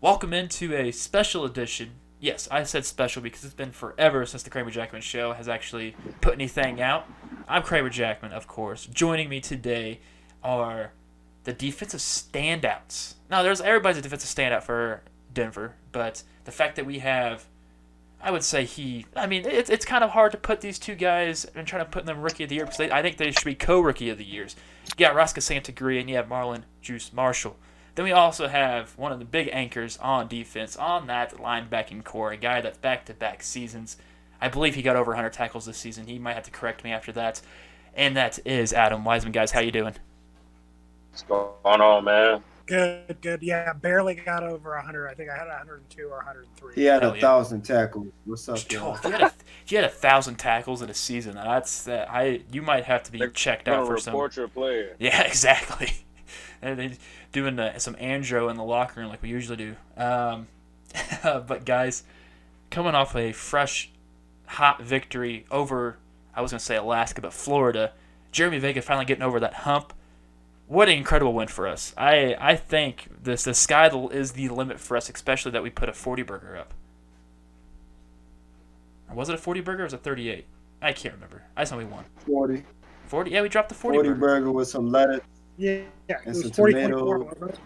Welcome into a special edition. Yes, I said special because it's been forever since the Kramer Jackman show has actually put anything out. I'm Kramer Jackman, of course. Joining me today are the defensive standouts. Now, there's everybody's a defensive standout for Denver, but the fact that we have, I would say it's kind of hard to put these two guys and trying to put them rookie of the year because I think they should be co-rookie of the years. You got Rosca Santigria and you have Marlon Juice Marshall. Then we also have one of the big anchors on defense on that linebacking core, a guy that's back-to-back seasons. I believe he got over 100 tackles this season. He might have to correct me after that. And that is Adam Wiseman. Guys, how you doing? What's going on, man? Good, good. Yeah, barely got over 100. I think I had 102 or 103. He had Hell 1,000 tackles. What's up, y'all? If you had 1,000 tackles in a season, you might have to be checked out for some. Report your player. Yeah, exactly. And they doing some andro in the locker room like we usually do. But guys, coming off a fresh, hot victory over, I was going to say Alaska, but Florida, Jeremy Vega finally getting over that hump. What an incredible win for us. I think the sky is the limit for us, especially that we put a 40 burger up. Or was it a 40 burger or was it 38? I can't remember. I just know we won. 40. 40? Yeah, we dropped the 40 burger with some lettuce. Yeah, it And was some 40-24, tomato. wasn't it?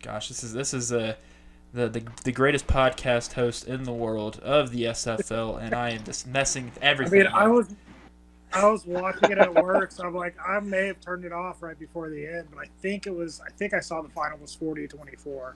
Gosh, this is the greatest podcast host in the world of the SFL, and I am just messing I everything mean, up. I was watching it at work, so I'm like, I may have turned it off right before the end, but I think I saw the final was 40-24.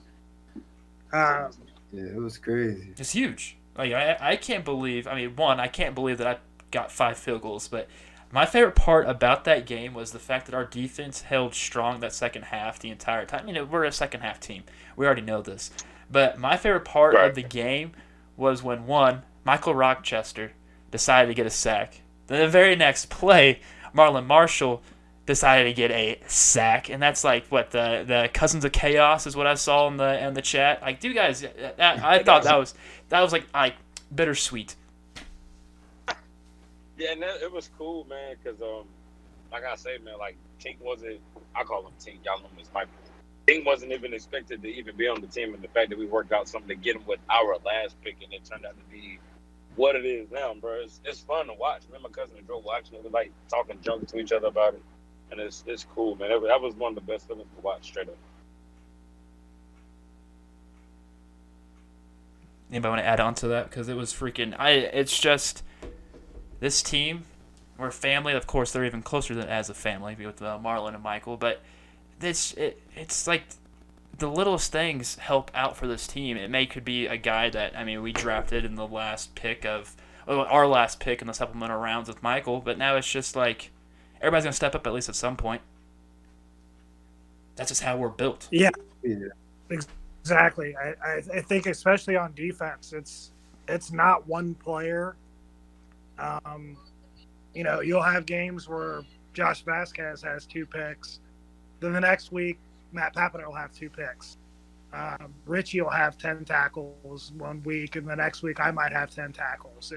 Yeah, it was crazy. It's huge. Like I can't believe. I mean, one, I can't believe that I got 5 field goals. But my favorite part about that game was the fact that our defense held strong that second half the entire time. I mean, we're a second half team. We already know this. But my favorite part of the game was when Michael Rochester decided to get a sack. Then the very next play, Marlon Marshall decided to get a sack, and that's like what the Cousins of Chaos is what I saw in the chat. Like, dude, guys, I thought that was like bittersweet. Yeah, and it was cool, man, because like I say, man, like Tink wasn't. I call him Tink. Y'all know him as Michael. Tink wasn't even expected to even be on the team, and the fact that we worked out something to get him with our last pick, and it turned out to be what it is now, bro. It's fun to watch. Me and my cousin and Joe watching it, like talking junk to each other about it. And it's cool, man. That was one of the best feelings to watch, straight up. Anybody want to add on to that? Because it was freaking. It's just this team. We're a family. Of course, they're even closer than as a family with Marlon and Michael. But it's like the littlest things help out for this team. Could be a guy that we drafted in the last pick our last pick in the supplemental rounds with Michael. But now it's just like. Everybody's going to step up at least at some point. That's just how we're built. Yeah. Exactly. I think especially on defense, it's not one player. You'll have games where Josh Vasquez has 2 picks. Then the next week, Matt Papineau will have 2 picks. Richie will have 10 tackles one week, and the next week I might have 10 tackles.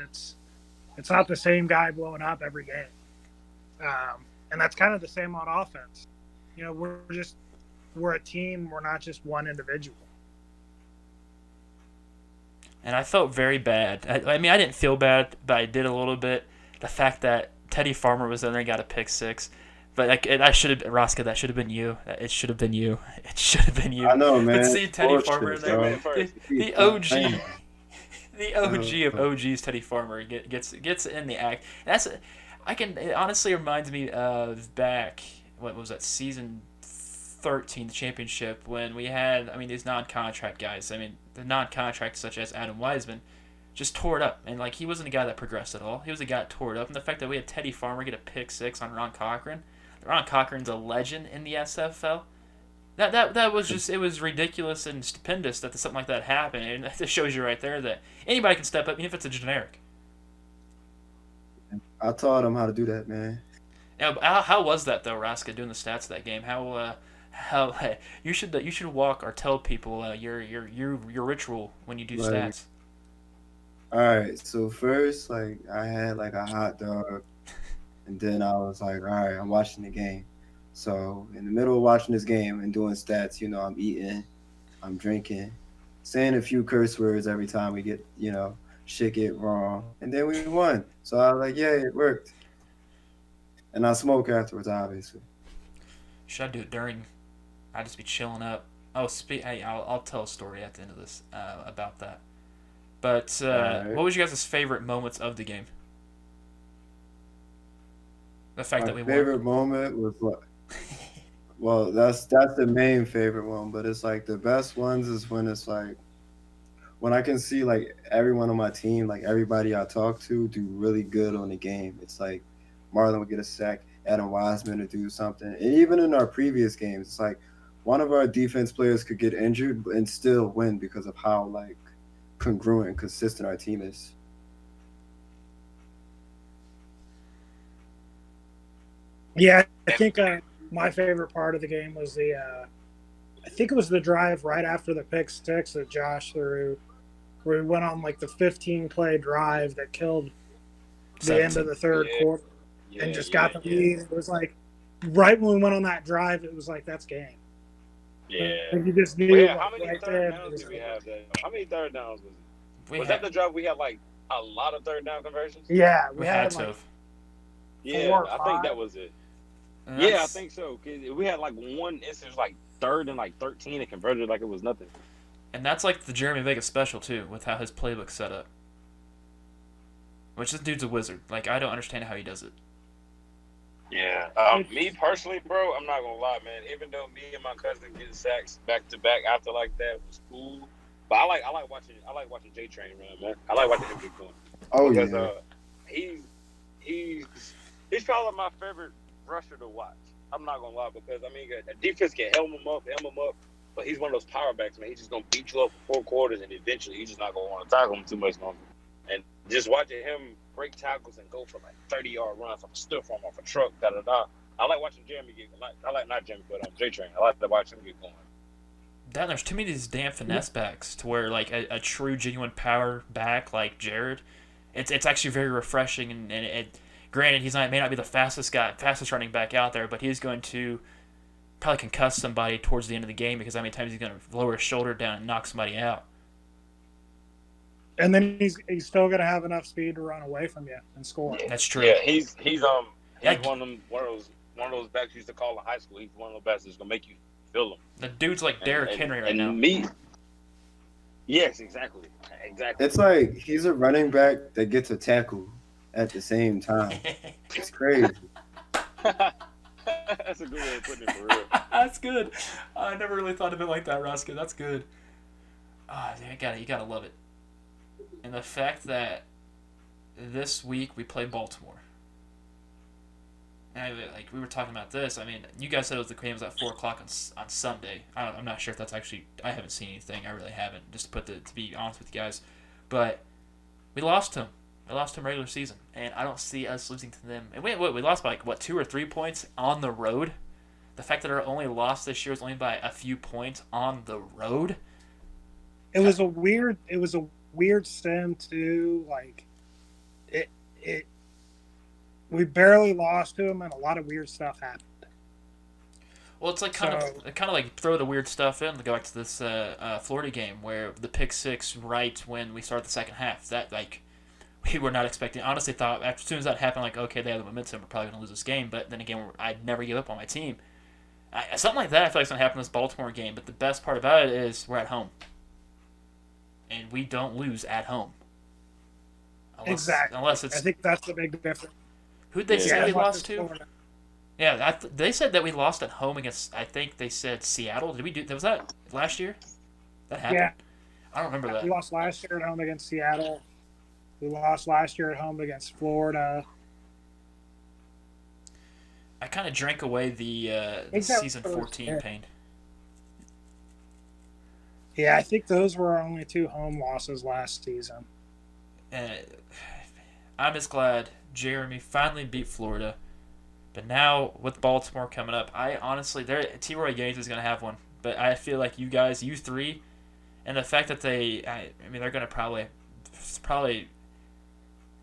It's not the same guy blowing up every game. And that's kind of the same on offense. We're a team. We're not just one individual. And I felt very bad. I didn't feel bad, but I did a little bit. The fact that Teddy Farmer was in there and got a pick 6. But Rosca, that should have been you. It should have been you. It should have been you. I know, man. But see Teddy Farmer in there, the OG. The OG of OGs, Teddy Farmer gets in the act. It honestly reminds me of back, what was that, season 13, the championship, when we had, these non-contract guys. The non-contract such as Adam Wiseman just tore it up. And, he wasn't a guy that progressed at all. He was a guy that tore it up. And the fact that we had Teddy Farmer get a pick 6 on Ron Cochran. Ron Cochran's a legend in the SFL. That was just, it was ridiculous and stupendous that something like that happened. And that just shows you right there that anybody can step up, even if it's a generic. I taught him how to do that, man. Yeah, how was that though, Rosca, doing the stats of that game? How you should walk or tell people your ritual when you do stats. All right, so first, I had a hot dog, and then I was like, all right, I'm watching the game. So in the middle of watching this game and doing stats, I'm eating, I'm drinking, saying a few curse words every time we get, shit get wrong. And then we won. So I was like, yeah, it worked. And I smoke afterwards, obviously. Should I do it during? I'd just be chilling up. Oh, hey, I'll tell a story at the end of this about that. But All right. what was you guys' favorite moments of the game? The fact My that we favorite moment was what? Well, that's the main favorite one, but it's like the best ones is when it's like when I can see like everyone on my team, like everybody I talk to, do really good on the game. It's like Marlon would get a sack, Adam Wiseman to do something, and even in our previous games, it's like one of our defense players could get injured and still win because of how like congruent and consistent our team is. Yeah, I think my favorite part of the game was I think it was the drive right after the pick six that Josh threw, where we went on like the 15-play drive that killed the end of the third quarter and just got the lead. It was like right when we went on that drive, it was like that's game. Yeah. Like you just knew. Well, how many third downs did we have? How many third downs was it? Was that the drive we had like a lot of third down conversions? Yeah, we had to. Like yeah, I think that was it. Yeah, I think so. Cause we had like one instance, like third and like 13, and converted like it was nothing. And that's like the Jeremy Vega special too, with how his playbook's set up. Which this dude's a wizard. Like I don't understand how he does it. Yeah. Me personally, bro, I'm not gonna lie, man. Even though me and my cousin getting sacks back to back after like that was cool, but I like watching J Train run, man. I like watching him get going. Oh because, yeah. He's probably my favorite rusher to watch. I'm not gonna lie, because I mean, a defense can helm him up, but he's one of those power backs, man. He's just gonna beat you up for 4 quarters, and eventually he's just not gonna want to tackle him too much longer. And just watching him break tackles and go for like 30-yard runs off a stiff arm, off a truck, I like watching Jeremy get. I like not Jeremy, but J Train. I like to watch him get going. There's too many of these damn finesse backs to where like a true genuine power back like Jared, it's actually very refreshing and it. Granted, may not be the fastest running back out there, but he's going to probably concuss somebody towards the end of the game because how many times he's going to lower his shoulder down and knock somebody out. And then he's still going to have enough speed to run away from you and score. That's true. Yeah, he's one of those backs you used to call in high school. He's one of those backs that's going to make you feel him. The dude's like Derrick Henry right now. Yes, exactly. It's like he's a running back that gets a tackle at the same time. It's crazy. That's a good way of putting it, for real. That's good. I never really thought of it like that, Rosca. That's good. You gotta love it. And the fact that this week we play Baltimore. And we were talking about this. I mean, you guys said the game was at 4:00 on Sunday. I'm not sure if that's actually. I haven't seen anything. I really haven't. Just to be honest with you guys, but we lost him. I lost him regular season, and I don't see us losing to them. And we lost by 2 or 3 points on the road. The fact that our only loss this year is only by a few points on the road. It was a weird sim too. Like it. We barely lost to him, and a lot of weird stuff happened. Well, it's like kind of like throw the weird stuff in to go back to this Florida game where the pick six right when we started the second half. That like. We were not expecting. Honestly, thought as soon as that happened, like, okay, they have the momentum. We're probably going to lose this game. But then again, I'd never give up on my team. Something like that I feel like is going to happen in this Baltimore game. But the best part about it is we're at home. And we don't lose at home. Exactly. Unless it's... I think that's the big difference. Who'd they say we lost to? Yeah, they said that we lost at home against, I think they said Seattle. Was that last year? That happened? Yeah. I don't remember that. We lost last year at home against Seattle. We lost last year at home against Florida. I kind of drank away the season 14 pain. Yeah, I think those were our only 2 home losses last season. I'm just glad Jeremy finally beat Florida. But now, with Baltimore coming up, I honestly, T-Roy Gaines is going to have one. But I feel like you guys, you 3, and the fact that they're going to probably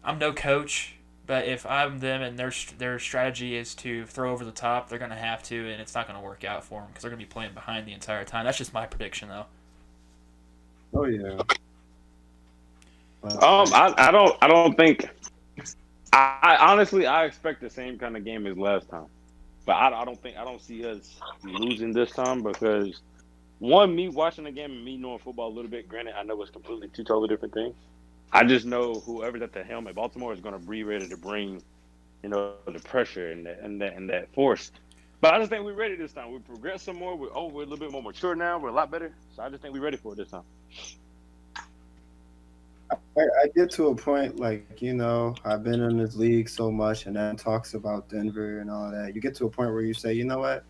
I'm no coach, but if I'm them and their strategy is to throw over the top, they're going to have to, and it's not going to work out for them because they're going to be playing behind the entire time. That's just my prediction, though. Oh yeah. I don't think. I honestly, I expect the same kind of game as last time, but I don't see us losing this time because one, me watching the game and me knowing football a little bit. Granted, I know it's completely two totally different things. I just know whoever's at the helm at Baltimore is going to be ready to bring, the pressure and that force. But I just think we're ready this time. We progressed some more. We're a little bit more mature now. We're a lot better. So I just think we're ready for it this time. I get to a point like I've been in this league so much, and then talks about Denver and all that. You get to a point where you say, you know what,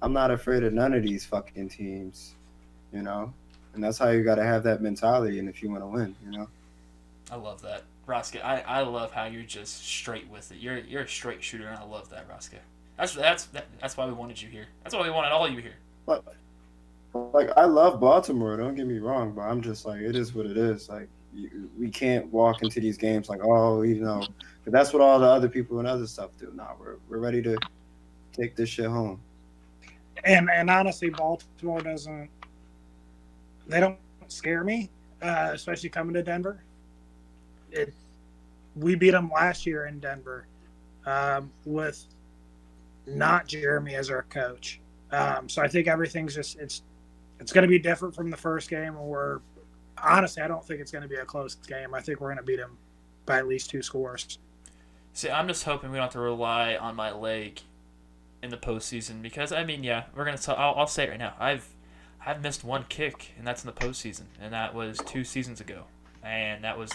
I'm not afraid of none of these fucking teams, and that's how you got to have that mentality. And if you want to win. I love that, Rosca. I love how you're just straight with it. You're a straight shooter, and I love that, Rosca. That's why we wanted you here. That's why we wanted all you here. But like, I love Baltimore. Don't get me wrong, but I'm just like, it is what it is. Like, we can't walk into these games like, oh, 'cause that's what all the other people and other stuff do. Nah, we're ready to take this shit home. And honestly, Baltimore they don't scare me, especially coming to Denver. We beat them last year in Denver with not Jeremy as our coach. So I think everything's it's going to be different from the first game. And honestly, I don't think it's going to be a close game. I think we're going to beat them by at least 2 scores. See, I'm just hoping we don't have to rely on my leg in the postseason because we're gonna. I'll say it right now. I've missed one kick, and that's in the postseason, and that was 2 seasons ago. And that was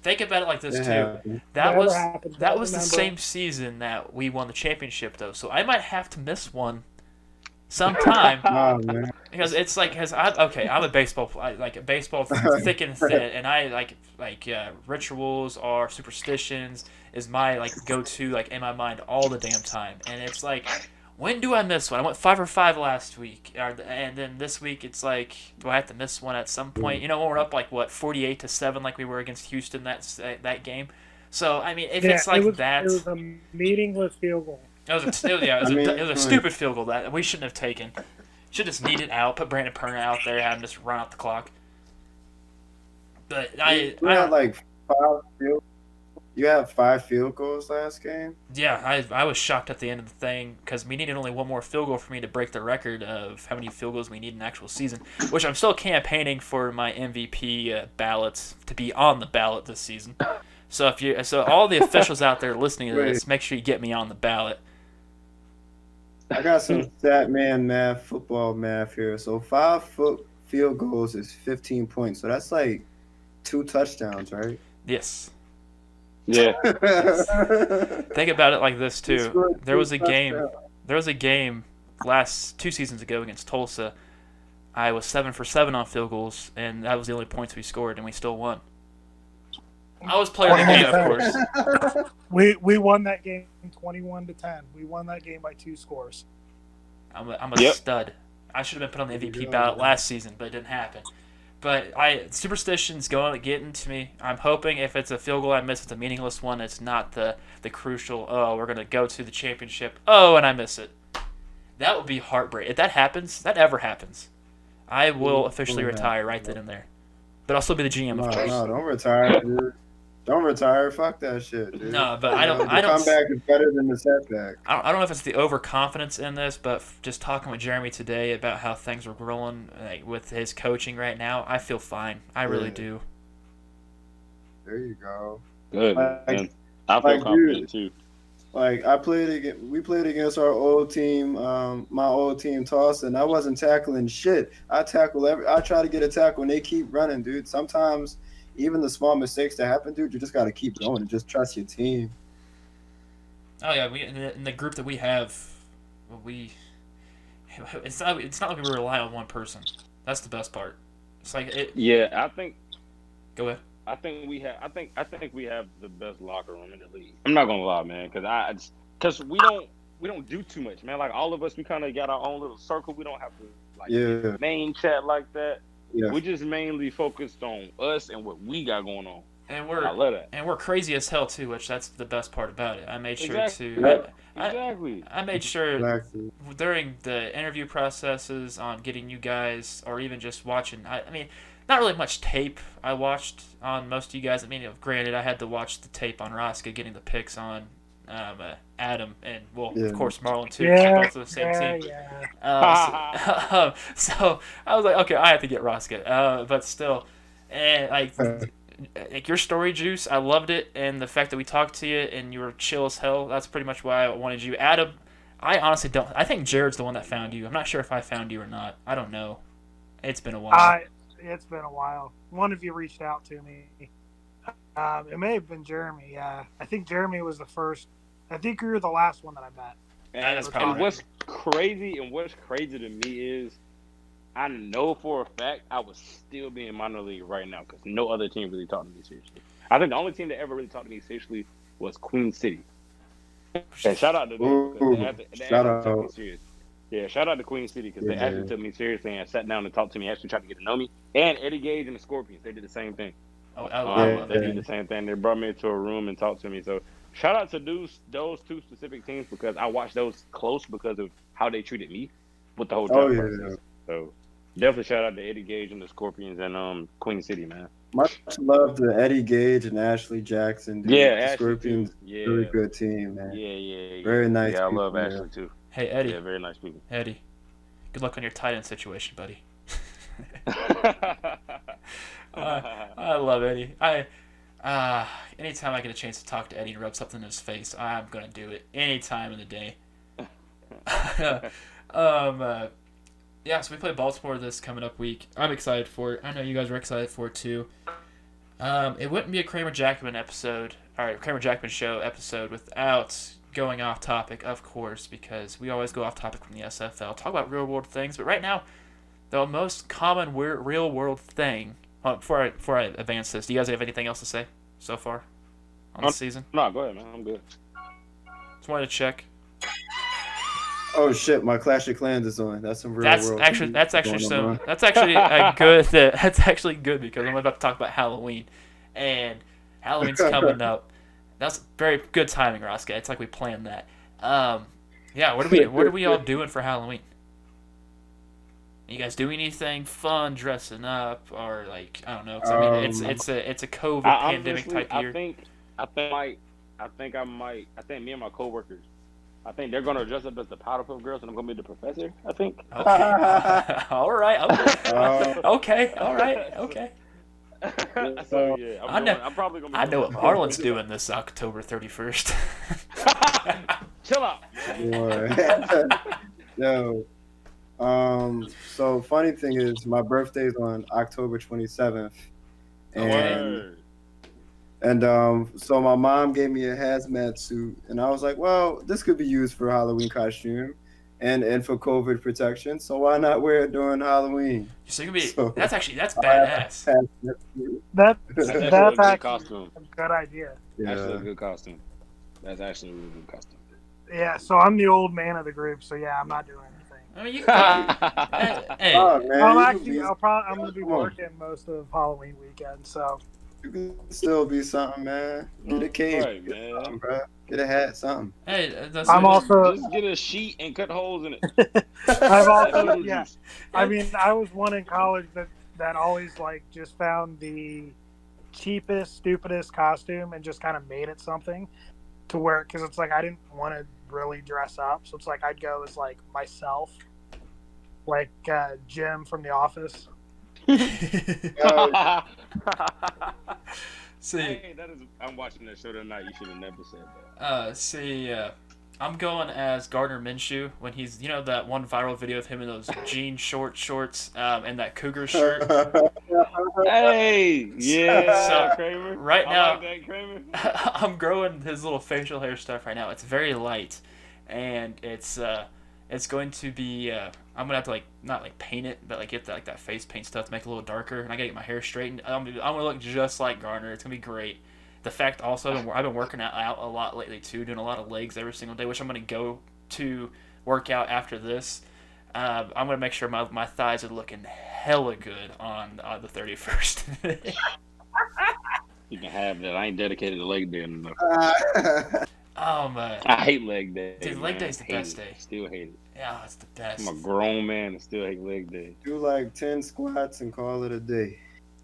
think about it like this too. That was the same season that we won the championship, though. So I might have to miss one sometime because it's like I'm a baseball baseball thick and thin, and I like rituals or superstitions is my go-to in my mind all the damn time, and it's like, when do I miss one? I went 5 for 5 last week, and then this week it's like, do I have to miss one at some point? When we're up 48-7 like we were against Houston that game. So if it's like that, it was a meaningless field goal. It was a stupid field goal that we shouldn't have taken. Should just kneed it out, put Brandon Perna out there, have him just run out the clock. But You had 5 field goals last game? Yeah, I was shocked at the end of the thing because we needed only one more field goal for me to break the record of how many field goals we need in an actual season, which I'm still campaigning for my MVP ballots to be on the ballot this season. So all the officials out there listening to this, make sure you get me on the ballot. I got some football math here. So 5 field goals is 15 points. So that's 2 touchdowns, right? Yes. Yeah. Think about it like this too. There was a game last 2 seasons ago against Tulsa. I was 7 for 7 on field goals, and that was the only points we scored, and we still won. I was player of the game, of course. We won that game 21-10. We won that game by 2 scores. I'm a stud. I should have been put on the MVP ballot last season, but it didn't happen. But superstition's getting to me. I'm hoping if it's a field goal I miss, it's a meaningless one. It's not the crucial, we're going to go to the championship. And I miss it. That would be heartbreaking. If that ever happens, I will officially retire right then and there. But I'll still be the GM, of course. No, don't retire, dude. Don't retire. Fuck that shit, dude. No, but I don't. The comeback is better than the setback. I don't know if it's the overconfidence in this, but just talking with Jeremy today about how things are rolling with his coaching right now, I feel fine. I really do. There you go. Good. Man. I feel confident too. We played against our old team, my old team, Tulsa, and I wasn't tackling shit. I try to get a tackle, and they keep running, dude. Sometimes, even the small mistakes that happen, dude, you just got to keep going and just trust your team. Oh, yeah. In the group that we have, it's not like we rely on one person. That's the best part. It's like Yeah, I think. Go ahead. I think we have the best locker room in the league. I'm not gonna lie, man, because we don't do too much, man. Like, all of us, we kind of got our own little circle. We don't have to main chat like that. Yeah. We just mainly focused on us and what we got going on. And I love that. we're crazy as hell too, which that's the best part about it. I made sure Exactly. to Exactly. I made sure Exactly. during the interview processes on getting you guys, or even just watching. I mean, not really much tape I watched on most of you guys. I mean, granted, I had to watch the tape on Rosca getting the picks on Adam and Yeah. of course Marlon too. 'Cause they're both on the same yeah, team. yeah. So I was like, okay, I have to get Rosca. But still, and like your story, Juice, I loved it, and the fact that we talked to you and you were chill as hell. That's pretty much why I wanted you, Adam. I honestly don't. I think Jared's the one that found you. I'm not sure if I found you or not. I don't know. It's been a while. It's been a while. One of you reached out to me. It may have been Jeremy. Yeah, I think Jeremy was the first. I think you were the last one that I met. That's And probably what's crazy to me is I know for a fact I would still be in minor league right now because no other team really talked to me seriously. I think the only team that ever really talked to me seriously was Queen City. And shout out to them because they actually took me serious. Yeah, shout out to Queen City because they actually took me seriously and sat down and talked to me, actually tried to get to know me. And Eddie Gage and the Scorpions, they did the same thing. Oh, I love They it. did the same thing. They brought me into a room and talked to me. So shout out to those two specific teams because I watched those close because of how they treated me with the whole draft process. So definitely shout out to Eddie Gage and the Scorpions and Queen City, man. Much love to Eddie Gage and Ashley Jackson. Dude. Yeah, the Ashley Scorpions, too. Yeah. really good team, man. Yeah. Very nice. Yeah, I people, love man. Ashley too. Hey Eddie. Yeah, very nice people. Eddie, good luck on your tight end situation, buddy. I love Eddie. Anytime I get a chance to talk to Eddie and rub something in his face, I'm gonna do it any time of the day. Yeah, so we play Baltimore this coming up week. I'm excited for it. I know you guys are excited for it too. It wouldn't be a Kramer Jackman show episode without going off topic, of course, because we always go off topic from the SFL. Talk about real world things, but right now, the most common real world thing. Before I advance this, do you guys have anything else to say so far on the season? No, go ahead, man. I'm good. Just wanted to check. Oh shit, my Clash of Clans is on. That's some real world. That's actually good because I'm about to talk about Halloween, and Halloween's coming up. That's very good timing, Rosca. It's like we planned that. Yeah, what are we all doing for Halloween? You guys do anything fun, dressing up, or like I don't know? 'Cause, I mean, it's a COVID pandemic type year. I think me and my coworkers. I think they're gonna dress up as the Powderpuff Girls, and I'm gonna be the professor. I think. Okay. All right. Okay. All right. Okay. So yeah, I'm probably gonna. I know what Marlon's doing this October 31st. Chill out. Yo. So funny thing is, my birthday is on October 27th, and so my mom gave me a hazmat suit, and I was like, well, this could be used for Halloween costume, and for COVID protection. So why not wear it during Halloween? So you can be. That's badass. That's a good actually costume. a good idea. Yeah. Actually, a good costume. That's actually a really good costume. Yeah, so I'm the old man of the group, so yeah, I'm not doing anything. I mean, you can. Hey. Oh, man, I'm going to be working most of Halloween weekend, so. You can still be something, man. Get a cape, Right, man. bro. Get a hat, something. Hey, I'm also. Just get a sheet and cut holes in it. I've also, yeah. I mean, I was one in college that always like just found the cheapest, stupidest costume and just kind of made it something to wear. Because it's like I didn't want to really dress up, so it's like I'd go as like myself, like Jim from The Office. See, hey, I'm watching that show tonight. You should have never said that. I'm going as Gardner Minshew when he's, that one viral video of him in those jean shorts, and that cougar shirt. Hey, yeah, So, Kramer. Right now, I like that, Kramer. I'm growing his little facial hair stuff right now. It's very light, and it's going to be. I'm gonna have to not paint it, but get that face paint stuff to make it a little darker, and I gotta get my hair straightened. I'm gonna look just like Garner. It's gonna be great. The fact also, I've been working out a lot lately too, doing a lot of legs every single day, which I'm gonna go to work out after this. I'm gonna make sure my thighs are looking hella good on the 31st. You can have that. I ain't dedicated to leg day enough. I hate leg day. Dude, leg day's the best day. Still hate it. Yeah, it's the best. I'm a grown man and still hate leg day. Do like 10 squats and call it a day.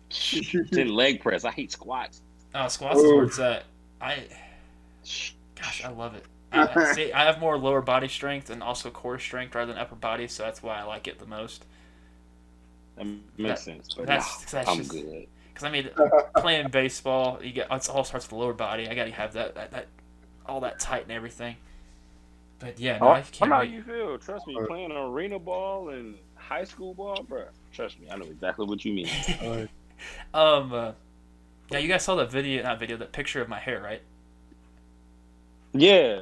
10 leg press. I hate squats. Oh, squats is where it's at. Gosh, I love it. See, I have more lower body strength and also core strength rather than upper body, so that's why I like it the most. That makes sense. But I'm good. Because I mean, playing baseball, it all starts with the lower body. I got to have that all that tight and everything. But yeah, no, I can't. How you feel? Trust me, playing arena ball and high school ball, bro. Trust me, I know exactly what you mean. Yeah, you guys saw that that picture of my hair, right? Yeah.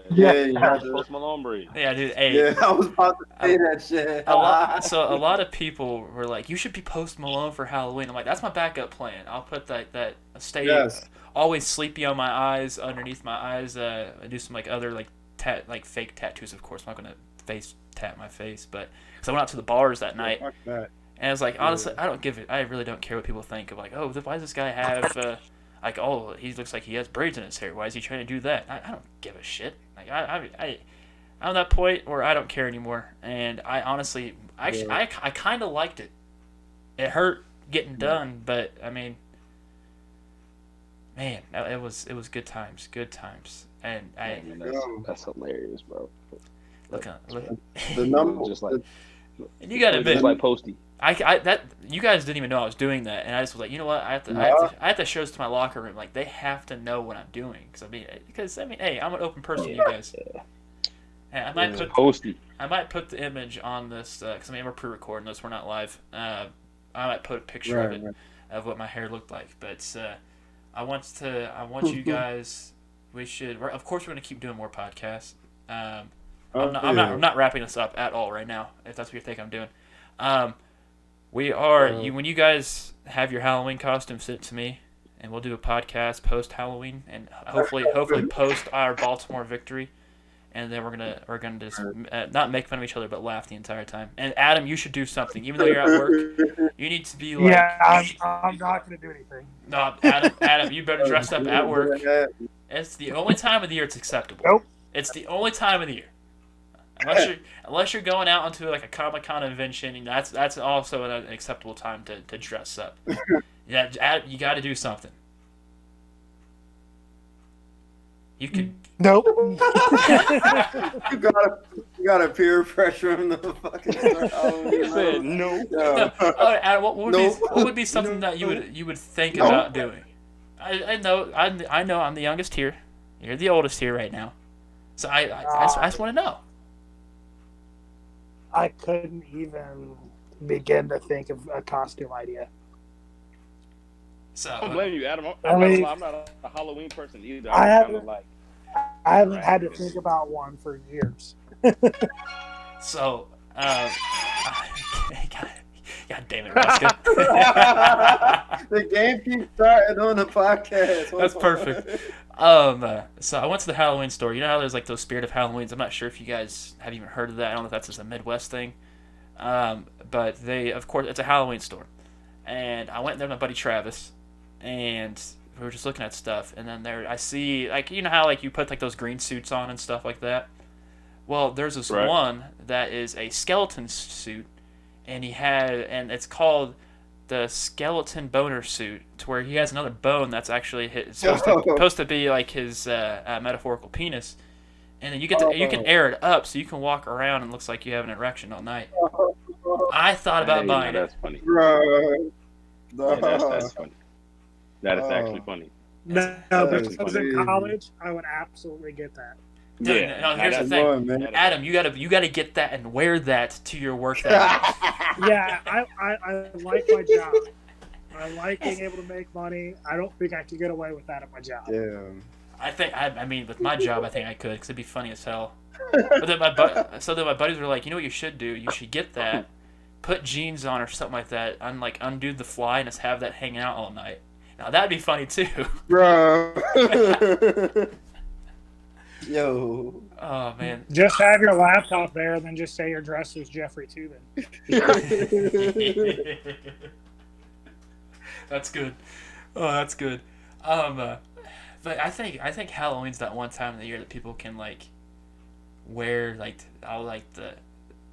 Post Malone breed. Yeah, dude. Hey, yeah, I was about to say that shit. A lot of people were like, "You should be Post Malone for Halloween." I'm like, "That's my backup plan. I'll put that stay always sleepy on my eyes, underneath my eyes. I do some like other fake tattoos. Of course, I'm not gonna face tat my face, but because I went out to the bars that night, and I was like, honestly, I don't give it. I really don't care what people think of like, oh, why does this guy have he looks like he has braids in his hair. Why is he trying to do that? I don't give a shit. Like I'm at that point where I don't care anymore. And I honestly, I kind of liked it. It hurt getting done, but I mean, man, it was good times. And that's hilarious, bro. Look. The number just like, and you got to admit, just like Posty. You guys didn't even know I was doing that, and I just was like, you know what, I have to show this to my locker room. Like, they have to know what I'm doing, because hey, I'm an open person, you guys. And I might put the image on this because we're pre-recording this, we're not live. I might put a picture of it of what my hair looked like, but I want you guys. Of course, we're gonna keep doing more podcasts. I'm not wrapping this up at all right now, if that's what you think I'm doing. We are when you guys have your Halloween costume, send it to me, and we'll do a podcast post Halloween, and hopefully post our Baltimore victory, and then we're gonna just not make fun of each other, but laugh the entire time. And Adam, you should do something, even though you're at work. You need to be like. Yeah, I'm not gonna do anything. No, Adam, you better dress up at work. It's the only time of the year it's acceptable. Nope. It's the only time of the year. Unless you're going out into like a Comic-Con convention, and that's also an acceptable time to dress up. Yeah, you got to do something. You can. Nope. you got peer pressure on the fucking. You said no. Adam, what would be something that you would think about doing? I know I'm the youngest here. You're the oldest here right now, so I just want to know. I couldn't even begin to think of a costume idea. So I don't blame you, Adam. I'm not a Halloween person either. I haven't had to think about one for years. So, God damn it, Rosca. The game keeps starting on the podcast. That's perfect. So I went to the Halloween store. You know how there's like those Spirit of Halloweens? I'm not sure if you guys have even heard of that. I don't know if that's just a Midwest thing. But of course, it's a Halloween store. And I went there with my buddy Travis, and we were just looking at stuff. And then I see, like, you know how like you put like those green suits on and stuff like that? Well, there's this one that is a skeleton suit, and it's called the skeleton boner suit, to where he has another bone that's actually supposed to be like his metaphorical penis, and then you can air it up so you can walk around and it looks like you have an erection all night. I thought about buying it. That's funny. Bro. That's funny. That is actually funny. No, but if I was in college, I would absolutely get that. Dude, no, here's the thing, Adam. You gotta get that and wear that to your work. Yeah, I like my job. I like being able to make money. I don't think I could get away with that at my job. Yeah. I mean, with my job, I think I could, because it'd be funny as hell. But then my buddies were like, you know what you should do? You should get that, put jeans on or something like that, and like undo the fly and just have that hanging out all night. Now that'd be funny too, bro. Yo. Oh man. Just have your laptop there, and then just say you're dressed as Jeffrey Tubin. That's good. Oh, that's good. But I think Halloween's that one time of the year that people can like wear like all like the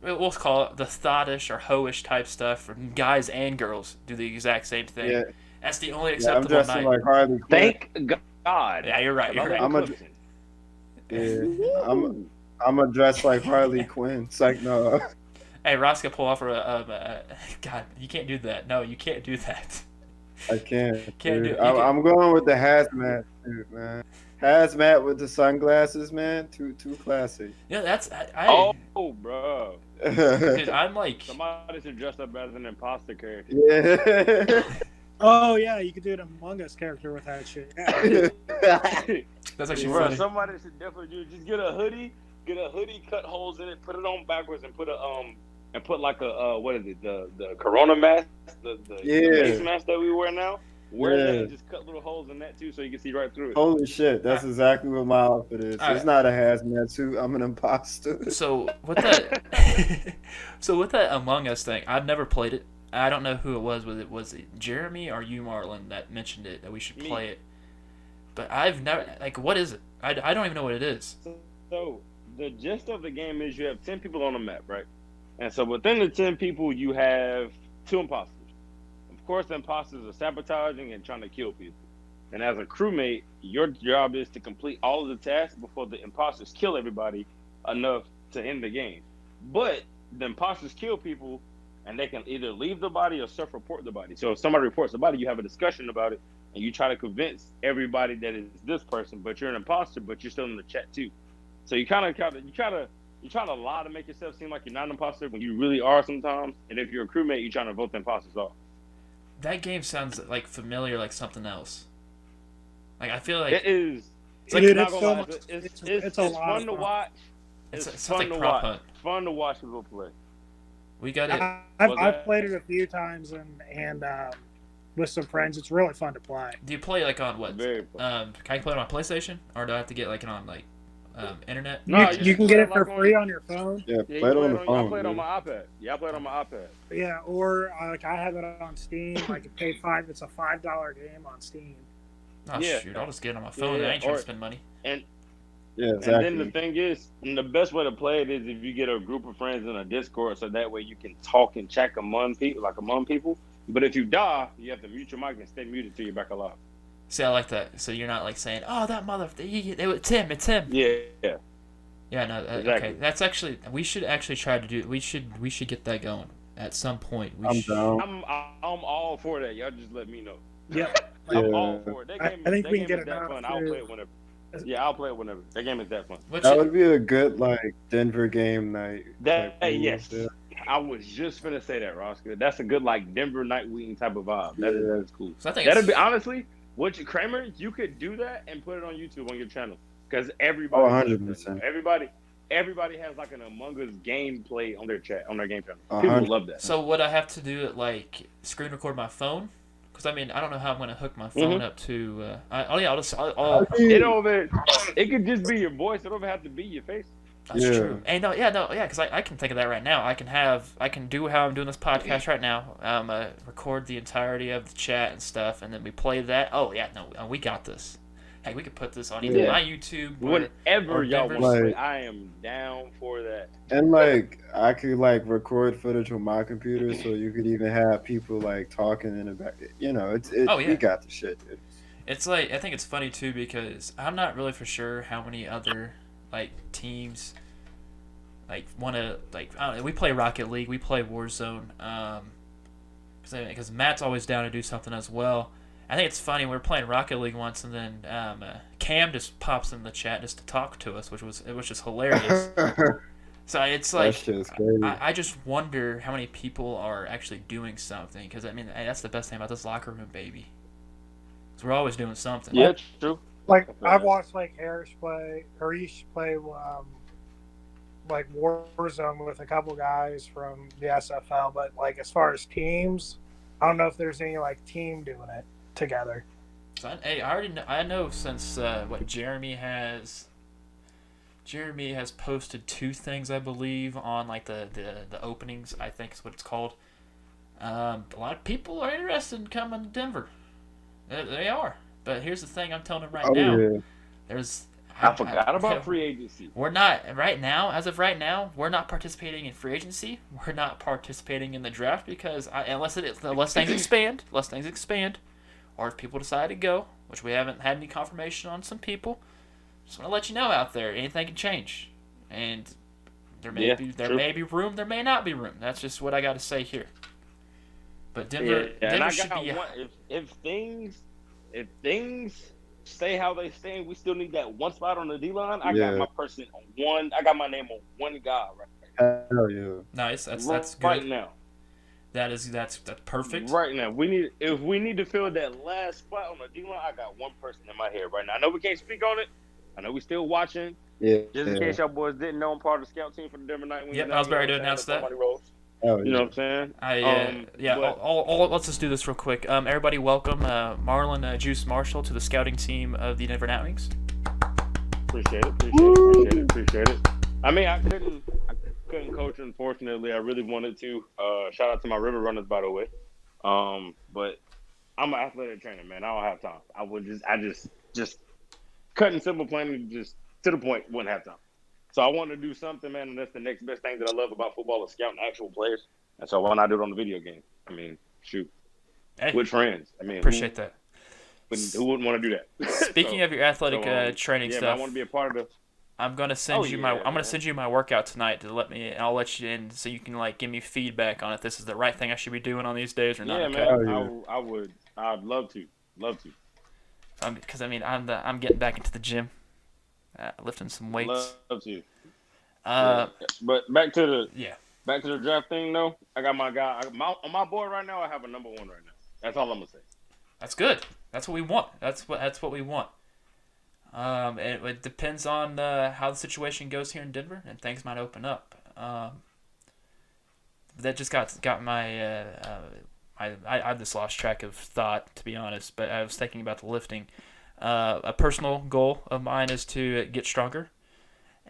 we'll call it the thottish or hoish type stuff for guys and girls do the exact same thing. Yeah, That's the only yeah. I'm acceptable dressing night. like Harley Quinn. Thank God. Yeah, you're right. You're right. I'm a- Yeah, I'm a dress like Harley Quinn. It's like no. Hey, Rosca, pull off God, you can't do that. No, you can't do that. I can't. Can't do Dude. it. I'm going with the hazmat suit, man. Hazmat with the sunglasses, man. Too classy. Yeah, that's Oh, bro. dude. I'm like, Somebody should dress up as an imposter character. Yeah. Oh yeah, you could do an Among Us character with that shit. Yeah. that's actually Bro, funny. somebody should definitely do. Just get a hoodie, cut holes in it, put it on backwards, and put like a what is it? The Corona mask, the face mask that we wear now. Wear that and just cut little holes in that too, so you can see right through it. Holy shit, that's exactly what my outfit is. It's not a hazmat suit. I'm an imposter. So with that Among Us thing, I've never played it. I don't know who it was. Was it Jeremy or you, Marlon, that mentioned it that we should play it? But I've never like. What is it? I don't even know what it is. So the gist of the game is you have 10 people on the map, right? And so within the 10 people, you have 2 imposters. Of course, the imposters are sabotaging and trying to kill people. And as a crewmate, your job is to complete all of the tasks before the imposters kill everybody enough to end the game. But the imposters kill people, and they can either leave the body or self-report the body. So if somebody reports the body, you have a discussion about it, and you try to convince everybody that it's this person, but you're an imposter, but you're still in the chat too. So you try to lie to make yourself seem like you're not an imposter when you really are sometimes. And if you're a crewmate, you're trying to vote the imposters off. That game sounds like familiar, like something else. Like I feel like it is. It's like Dude, not it's gonna so lie, much. it's a lot fun of to fun. watch. it's fun like to prop watch. hunt. Fun to watch people play. We got it. I've played it a few times and with some friends. It's really fun to play. Do you play like on what? Very fun. Can I play it on PlayStation, or do I have to get like it on like internet? No, you can get it for free on your phone. Yeah, Yeah, play it on the I phone. play it on dude. my iPad. Yeah, I play it on my iPad. Yeah, or like I have it on Steam. Like it paid $5. It's a $5 game on Steam. Oh Yeah. shoot! I'll just get it on my phone. Yeah, I ain't trying or- to spend money. Yeah, And then the exactly. thing is, the best way to play it is if you get a group of friends in a Discord, so that way you can talk and chat among people. But if you die, you have to mute your mic and stay muted till you're back alive. See, I like that. So you're not like saying, "Oh, that mother, it's him, it's him." Yeah. Yeah, no, Exactly. okay. That's actually we should actually try to do. We should get that going at some point. I'm down. I'm all for that. Y'all just let me know. Yeah, I'm all for it. That I game, think that we game can is get it that done fun. I'll too. play it whenever. Yeah, I'll play it whenever. That game is that fun. That would be a good like Denver game night. That type move, yes, yeah. I was just gonna say that, Rosca. That's a good like Denver night week type of vibe. That is cool. So I think That'd be honestly, Kramer, you could do that and put it on YouTube on your channel because everybody, 100%. everybody has like an Among Us gameplay on their game channel. 100%. People love that. So would I have to do it like screen record my phone? Because I mean, I don't know how I'm gonna hook my phone up to. I'll just. It could just be your voice. It don't even have to be your face. That's Yeah. true. Hey, because I can think of that right now. I can do how I'm doing this podcast right now. Record the entirety of the chat and stuff, and then we play that. Oh yeah, no, we got this. Hey, we could put this on either Yeah. my YouTube or Whenever y'all Denver's. want to play, Like- I am down for that. And like I could like record footage on my computer, so you could even have people like talking in the back. You know, Oh, yeah. we got the shit, dude. It's like I think it's funny too because I'm not really for sure how many other like teams like want to like I don't know, we play Rocket League, we play Warzone, because Matt's always down to do something as well. I think it's funny we were playing Rocket League once and then Cam just pops in the chat just to talk to us, which was just hilarious. So it's That like shit is crazy. I just wonder how many people are actually doing something because I mean that's the best thing about this locker room, baby. 'Cause we're always doing something. Yeah, it's true. Like I've watched like Harish play like Warzone with a couple guys from the SFL, but like as far as teams, I don't know if there's any like team doing it together. So I already know, I know since what Jeremy has posted 2 things I believe on like the openings, I think is what it's called. A lot of people are interested in coming to Denver. They are. But here's the thing I'm telling him right Oh now. yeah. There's I forgot about free agency. We're not right now. As of right now, we're not participating in free agency. We're not participating in the draft because unless things expand, or if people decide to go, which we haven't had any confirmation on some people. Just want to let you know out there, anything can change, and there may be room, there may not be room. That's just what I got to say here. But Denver should be. If things stay how they stay, and we still need that one spot on the D line. I got my person on one. I got my name on one guy right now. Hell yeah. Nice. That's good. Right now. That's perfect. Right now, if we need to fill that last spot on the D line, I got one person in my head right now. I know we can't speak on it. I know we still watching. Yeah. Just in case y'all boys didn't know, I'm part of the scout team for the Denver Night Wings. Yep, I was ready to announce that. Oh, You know what I'm saying? Let's just do this real quick. Everybody, welcome Marlon Juice Marshall to the scouting team of the Denver Night Wings. Appreciate it. I mean, I couldn't coach, unfortunately. I really wanted to. Shout out to my River Runners, by the way. But I'm an athletic trainer, man. I don't have time. I just cutting simple, plain, just to the point, wouldn't have time. So I want to do something, man, and that's the next best thing that I love about football is scouting actual players. And so why not do it on the video game? I mean, shoot. Hey, with friends. I mean, appreciate that. Who wouldn't want to do that? Speaking of your athletic training stuff, man, I want to be a part of the. I'm gonna send you my workout tonight and I'll let you in so you can give me feedback on if this is the right thing I should be doing on these days or not. Yeah, okay? man. I would. I'd love to. Because I'm getting back into the gym, lifting some weights. Love to. But back to the draft thing though. I got my guy on my board right now. I have a number one right now. That's all I'm gonna say. That's good. That's what we want. That's what we want. It depends on how the situation goes here in Denver, and things might open up. That just got my. I just lost track of thought, to be honest. But I was thinking about the lifting. A personal goal of mine is to get stronger,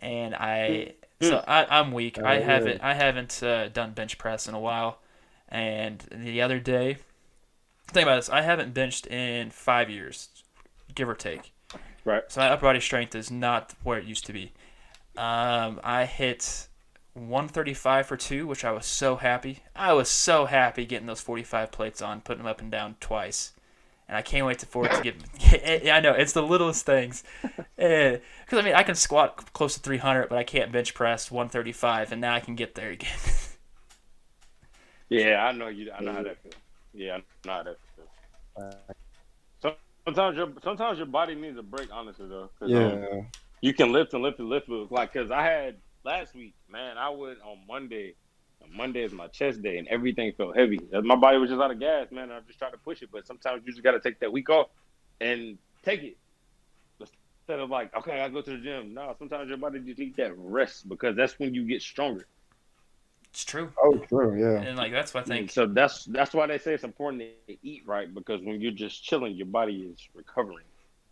and I'm weak. I haven't done bench press in a while, and the other day, think about this. I haven't benched in 5 years, give or take. Right. So my upper body strength is not where it used to be. I hit 135 for 2, which I was so happy. I was so happy getting those 45 plates on, putting them up and down twice. And I can't wait for it to get. I know it's the littlest things. Because I can squat close to 300, but I can't bench press 135, and now I can get there again. Yeah, I know you. I know how that feels. Yeah, I know how that feels. Sometimes your body needs a break, honestly, though. Yeah. You can lift, but because I had last week, man, I went on Monday. Monday is my chest day, and everything felt heavy. My body was just out of gas, man. I just tried to push it, but sometimes you just got to take that week off and take it. Instead of okay, I gotta go to the gym. No, sometimes your body just needs that rest because that's when you get stronger. It's true. Oh, true, yeah. And that's what I think. So that's why they say it's important to eat right, because when you're just chilling, your body is recovering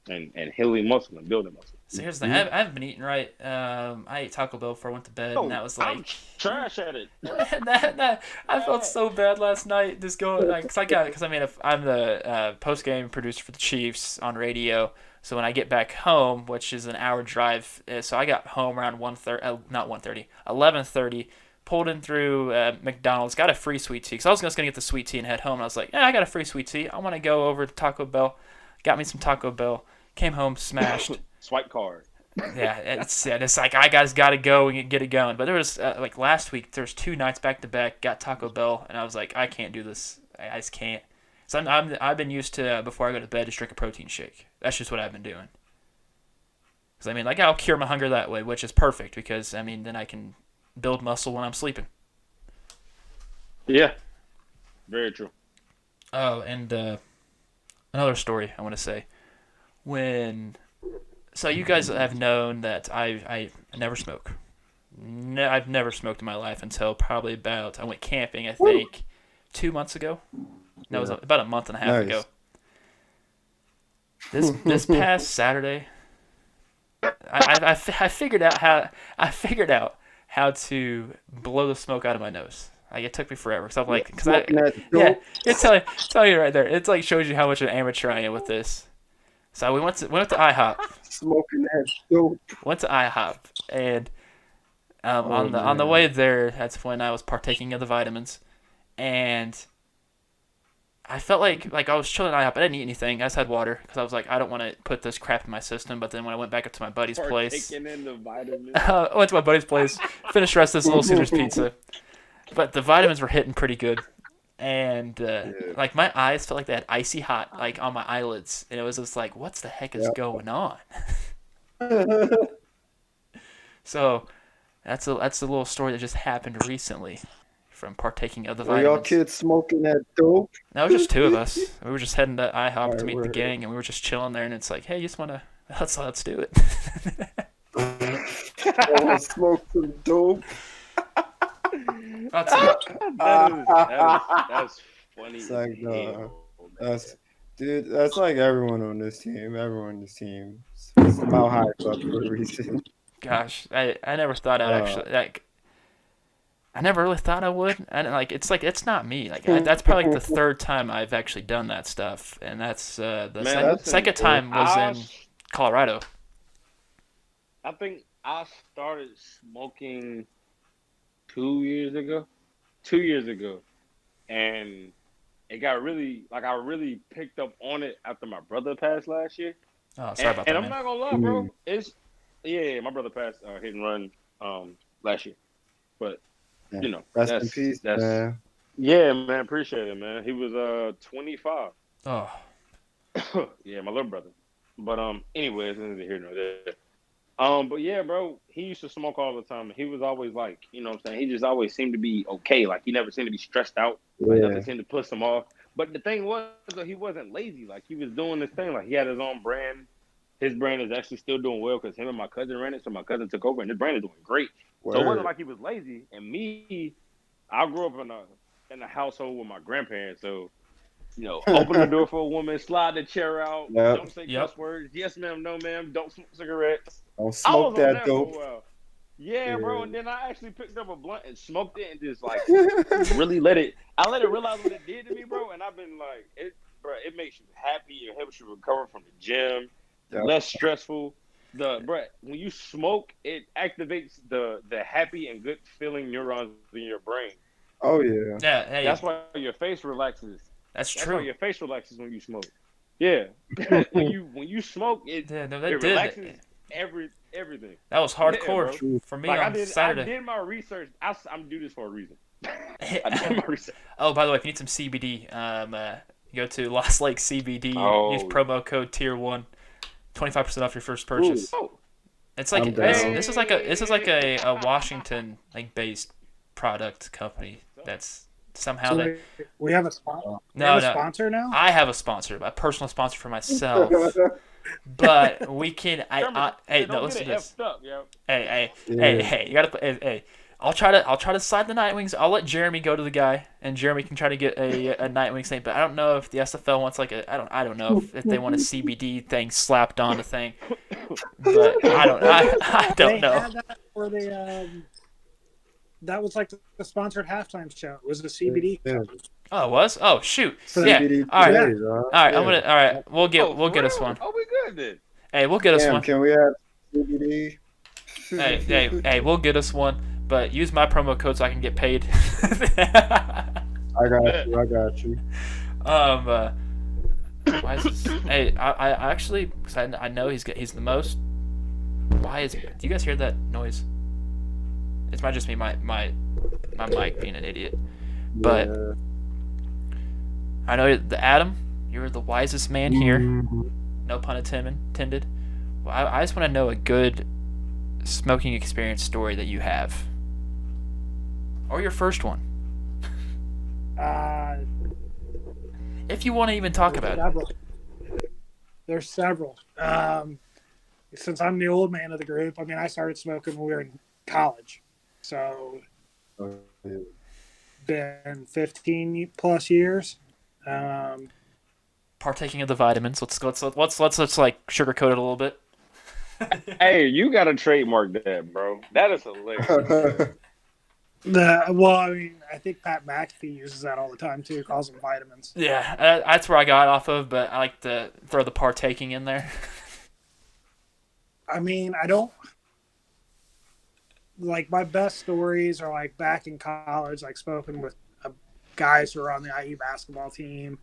and healing muscle and building muscle. So here's the thing. I haven't been eating right. I ate Taco Bell before I went to bed, and that was I'm trash at it. I felt so bad last night. Just going if I'm the post game producer for the Chiefs on radio. So when I get back home, which is an hour drive, so I got home around 11:30. Pulled in through McDonald's, got a free sweet tea. Because I was just going to get the sweet tea and head home. And I was like, I got a free sweet tea. I want to go over to Taco Bell. Got me some Taco Bell. Came home, smashed. Swipe card. Yeah, it's I guys got to go and get it going. But there was, last week, there was 2 nights back-to-back, got Taco Bell. And I was like, I can't do this. I just can't. So I've been used to, before I go to bed, just drink a protein shake. That's just what I've been doing. Because, I'll cure my hunger that way, which is perfect. Because, then I can build muscle when I'm sleeping. Yeah, very true. Oh, and another story I want to say. So you guys have known that I never smoke. I've never smoked in my life until probably I went camping, I think, 2 months ago. No, it was about a month and a half ago. This past Saturday, I figured out how to blow the smoke out of my nose. It took me forever. So I'm it's telling you right there. It's shows you how much of an amateur I am with this. So we went to IHOP. Smoking that dope. Went to IHOP, and Oh, on the man. way there, that's when I was partaking of the vitamins, and I felt like I was chilling at IHOP. I didn't eat anything. I just had water because I was like, I don't want to put this crap in my system. But then when I went back up to my buddy's place, Partaking in the vitamins. I went to my buddy's place, finished the rest of this Little Caesars pizza. But the vitamins were hitting pretty good. And like my eyes felt like they had icy hot like on my eyelids. And it was just like, what's the heck is going on? So that's a little story that just happened recently from partaking of the Were vitamins. y'all kids smoking that dope? No, it was just two of us. We were just heading to IHOP to Alright, meet the word. gang, and we were just chilling there. And it's like, hey, you just wanna let's do it. I want to smoke some dope. That's it. That's funny. It's like, as hell, man. That's like everyone on this team. Everyone on this team. It's about high up for a reason. Gosh, I never thought I'd actually like. I never really thought I would, and it's not me. That's probably like the third time I've actually done that stuff, and that's the second time was in Colorado. I think I started smoking 2 years ago. 2 years ago. And it got really, I really picked up on it after my brother passed last year. Oh, sorry about that, And I'm man. not going to lie, bro. Yeah, my brother passed hit and run last year. But, you know. Rest in peace, man. Yeah, man. Appreciate it, man. He was 25. Oh, Yeah, my little brother. But anyways, neither here nor there. But yeah, bro, he used to smoke all the time. He was always like, you know what I'm saying? He just always seemed to be okay. Like, he never seemed to be stressed out. Like, Yeah. nothing seemed to piss him off. But the thing was, though, he wasn't lazy. Like, he was doing this thing. Like, he had his own brand. His brand is actually still doing well because him and my cousin ran it. So my cousin took over, and his brand is doing great. So it wasn't like he was lazy. And me, I grew up in a household with my grandparents. So, you know, open the door for a woman, slide the chair out, Yep. don't say cuss words. Yes, ma'am, no, ma'am, don't smoke cigarettes. Don't I smoke was on that for a dope. while. Yeah, Yeah. bro. And then I actually picked up a blunt and smoked it and just like really let it realize what it did to me, bro. And I've been like, it makes you happy. It helps you recover from the gym, Yep. less stressful. When you smoke, it activates the happy and good feeling neurons in your brain. Oh yeah. yeah, hey, That's why your face relaxes. that's That's why true. your face relaxes when you smoke. Yeah, when you smoke, it Yeah, no, it that relaxes did. everything. That was hardcore bro. for me Like on I Saturday. did my research. I'm do this for a reason. I did my research. Oh, by the way, if you need some CBD, go to Lost Lake CBD. Use Oh. promo code Tier 1, 25% off your first purchase. Oh, It's like I'm down. this is like a Washington based product company that's somehow So that we have a sponsor. no. Sponsor now. I have a sponsor, a personal sponsor for myself. But we can. Hey, no, don't listen get to it this. effed up, yo. Hey, Yeah. you gotta. Hey, I'll try to slide the Nightwings. I'll let Jeremy go to the guy, and Jeremy can try to get a Nightwings thing. But I don't know if the SFL wants like I don't know if they want a CBD thing slapped on the thing. But I don't They know. had that where they that was like the sponsored halftime show. It was the CBD. Yeah. Oh, it was? Oh, shoot. So Yeah. CBD All right. today, huh? All right. Yeah. All right. We'll get Oh, for get us real? one. Oh, we good then. Hey, we'll get us Damn, one. can we have CBD? Hey, we'll get us one. But use my promo code so I can get paid. I got you. Why is this? Hey, I actually, 'cause I know he's the most. Why is? Do you guys hear that noise? It might just be my mic being an idiot. But Yeah. I know the Adam. You're the wisest man here. No pun intended. Well, I just want to know a good smoking experience story that you have, or your first one, if you want to even talk about it. There's several. Since I'm the old man of the group, I mean, I started smoking when we were in college, so Oh, yeah. been 15 plus years. Partaking of the vitamins. Let's like sugarcoat it a little bit. Hey, you gotta trademark that, bro. That is hilarious. I think Pat McAfee uses that all the time too. Calls them vitamins. Yeah, that's where I got off of, but I like to throw the partaking in there. I mean, I don't like my best stories are like back in college, like spoken with guys who are on the IU basketball team.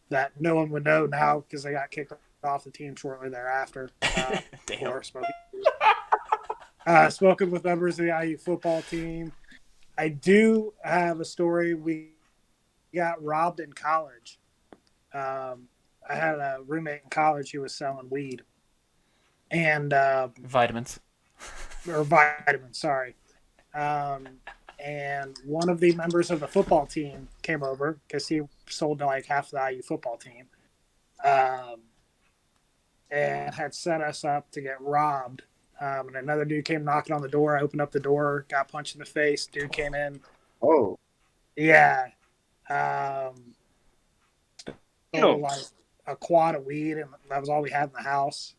That no one would know now because they got kicked off the team shortly thereafter. Damn. Spoken with members of the IU football team. I do have a story. We got robbed in college. I had a roommate in college who was selling weed and Vitamins. or vitamins. Sorry. And one of the members of the football team came over because he sold to like half the IU football team, and had set us up to get robbed. And another dude came knocking on the door. I opened up the door, got punched in the face. Dude came in. Oh, Yeah. Stole like a quad of weed, and that was all we had in the house.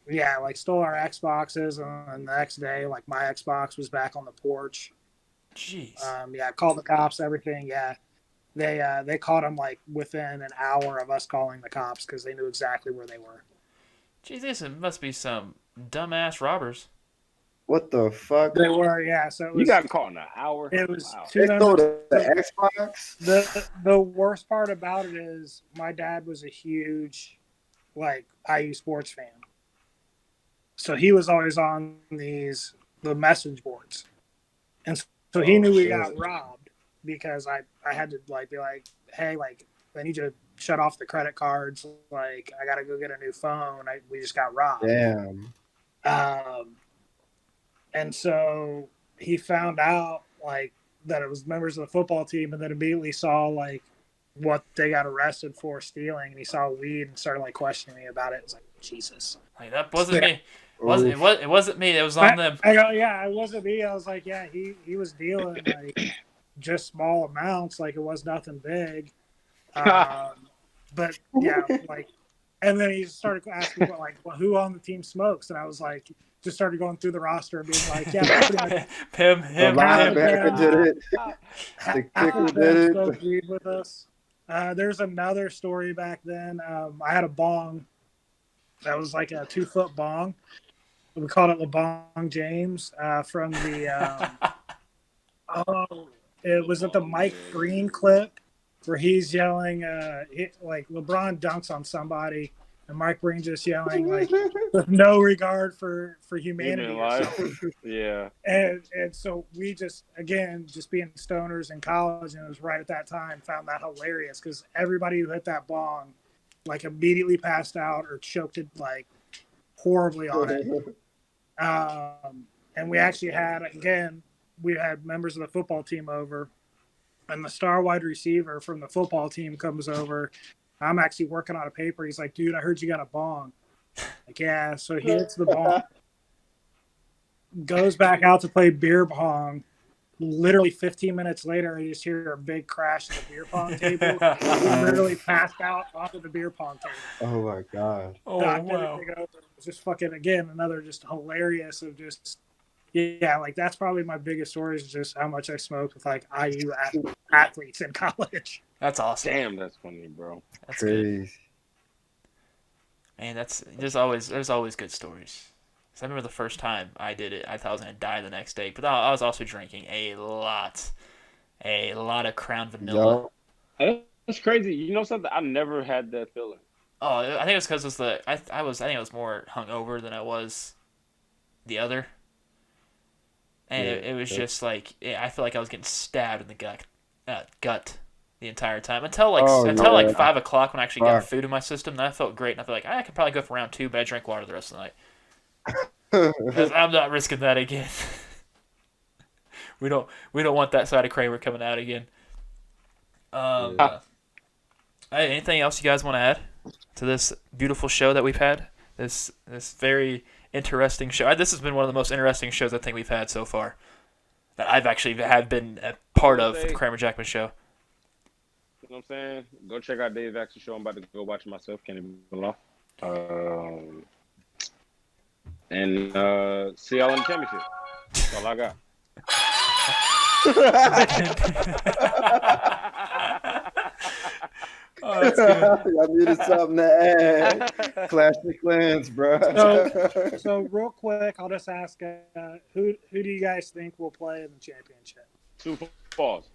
Yeah, like stole our Xboxes, and the next day, like my Xbox was back on the porch. Jeez. Yeah, called the cops, everything. Yeah, they caught him like within an hour of us calling the cops because they knew exactly where they were. Jeez, this must be some dumbass robbers. what the fuck? They were, yeah. So it was, You got caught in an hour. it was Wow. two They stole members. the Xbox? The worst part about it is my dad was a huge like IU sports fan. So he was always on the message boards. And so he knew we got robbed because I had to like be like, hey, like I need you to shut off the credit cards. Like I gotta go get a new phone. We just got robbed. Damn. And so he found out like that it was members of the football team, and then immediately saw like what they got arrested for stealing, and he saw weed and started like questioning me about it. It's like Jesus. Like that wasn't me. It wasn't me. It was on them. I go, yeah, it wasn't me. I was like, yeah, he was dealing like just small amounts, like it was nothing big. But yeah, like, and then he started asking what like who on the team smokes, and I was like, just started going through the roster and being like, yeah, him. The linebacker did it. The kicker did it. Smoked weed with us. There's another story back then. I had a bong that was like a 2-foot bong. We called it LeBong James from the. It was at the Mike Green clip where he's yelling, like LeBron dunks on somebody, and Mike Green just yelling like with no regard for humanity. Yeah. And so we just being stoners in college, and it was right at that time, found that hilarious because everybody who hit that bong like immediately passed out or choked it like horribly on it. And we actually had members of the football team over, and the star wide receiver from the football team comes over. I'm actually working on a paper. He's like, dude, I heard you got a bong. Like, yeah. So he hits the bong, goes back out to play beer pong. Literally 15 minutes later, I just hear a big crash at the beer pong table. He literally passed out onto the beer pong table. Oh my god. Oh wow. It was just fucking again another just hilarious of just like that's probably my biggest story is just how much I smoked with like IU athletes in college. That's awesome. Damn, that's funny, bro. That's Crazy. good. Man, there's always good stories. So I remember the first time I did it, I thought I was gonna die the next day, but I was also drinking a lot of Crown Vanilla. That's crazy. You know something? I never had that feeling. Oh, I think it was because I think I was more hungover than I was the other, and it was just like I feel like I was getting stabbed in the gut the entire time until 5 o'clock when I actually got food in my system. Then I felt great, and I felt like I could probably go for round 2, but I drank water the rest of the night. I'm not risking that again. We don't want that side of Kramer coming out again. Anything else you guys want to add to this beautiful show that we've had? This very interesting show. This has been one of the most interesting shows I think we've had so far. That I've actually been a part of the Kramer Jackman show. You know what I'm saying? Go check out Dave Axel show. I'm about to go watch it myself. Can't even lie. And see y'all in the championship. That's all I got. Oh, that's good. I needed something to add. Clash the Clans, bro. So real quick, I'll just ask, who do you guys think will play in the championship? Sioux Falls.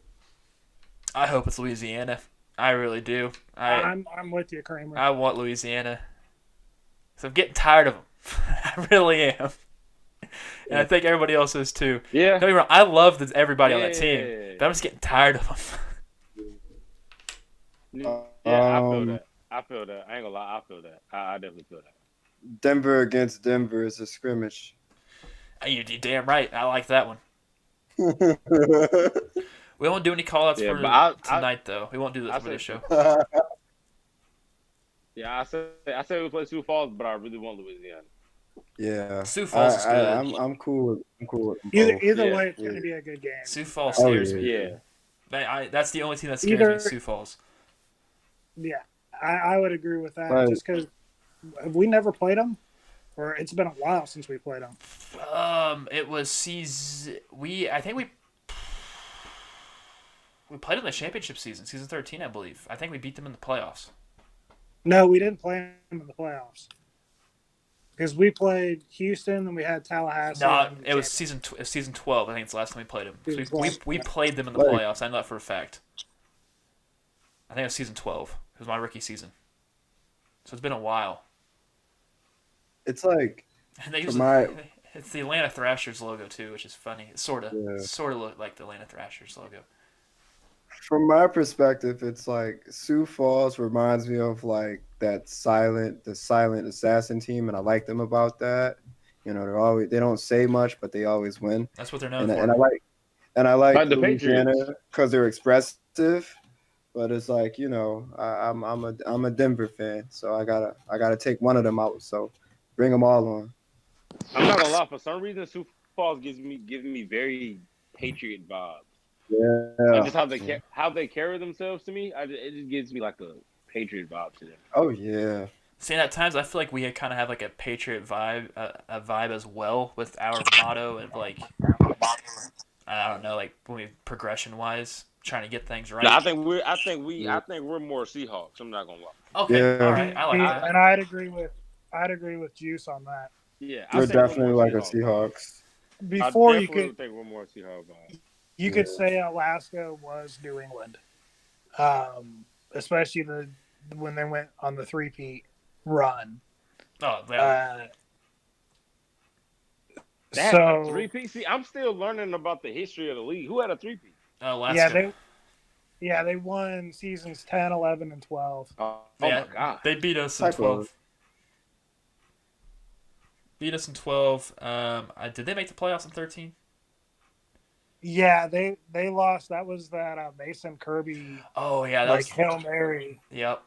I hope it's Louisiana. I really do. I'm with you, Kramer. I want Louisiana. So I'm getting tired of them. I really am. And I think everybody else is too. Yeah. Don't get me wrong. I love everybody on that team, but I'm just getting tired of them. Yeah, I feel that. I ain't gonna lie. I feel that. I definitely feel that. Denver against Denver is a scrimmage. You're damn right. I like that one. We won't do any call-outs for tonight, though. We won't do this for the show. Yeah, I said we play Sioux Falls, but I really want Louisiana. Yeah, Sioux Falls is good. I'm cool with Either way, it's gonna be a good game. Sioux Falls scares me. Yeah. That's the only team that scares me. Sioux Falls. Yeah, I would agree with that. Right. Just because have we never played them, or it's been a while since we played them. It was I think we played in the championship season 13, I believe. I think we beat them in the playoffs. No, we didn't play them in the playoffs because we played Houston and we had Tallahassee. No, it was season 12. I think it's the last time we played them. We played them in the playoffs. I know that for a fact. I think it was season 12. It was my rookie season. So it's been a while. It's like And they it's the Atlanta Thrashers logo too, which is funny. It sort of look like the Atlanta Thrashers logo. From my perspective, it's like Sioux Falls reminds me of like the silent assassin team, and I like them about that. You know, they don't say much, but they always win. That's what they're known for. And I like the Louisiana Patriots because they're expressive. But it's like, you know, I'm a Denver fan, so I gotta take one of them out. So bring them all on. I'm not gonna lie. For some reason, Sioux Falls gives me very Patriot vibes. Yeah. And just how they carry themselves to me, it just gives me like a Patriot vibe to them. Oh yeah. See, at times I feel like we kind of have like a Patriot vibe, a vibe as well with our motto and like I don't know, like when we progression wise trying to get things right. No, I think we're more Seahawks. I'm not gonna lie. Okay, Yeah. all right, I like that. And I'd agree with Juice on that. Yeah, We're definitely like a Seahawks. Before I think we're more Seahawks. You could say Alaska was New England, especially when they went on the three-peat run. Oh, yeah. So three-peat. See, I'm still learning about the history of the league. Who had a three-peat? Alaska. They won seasons 10, 11, and 12. Oh my God! They beat us in 12. Beat us in 12. Did they make the playoffs in 13? Yeah, they lost. That was that Mason Kirby. Oh yeah, that was Hail Mary. Yep.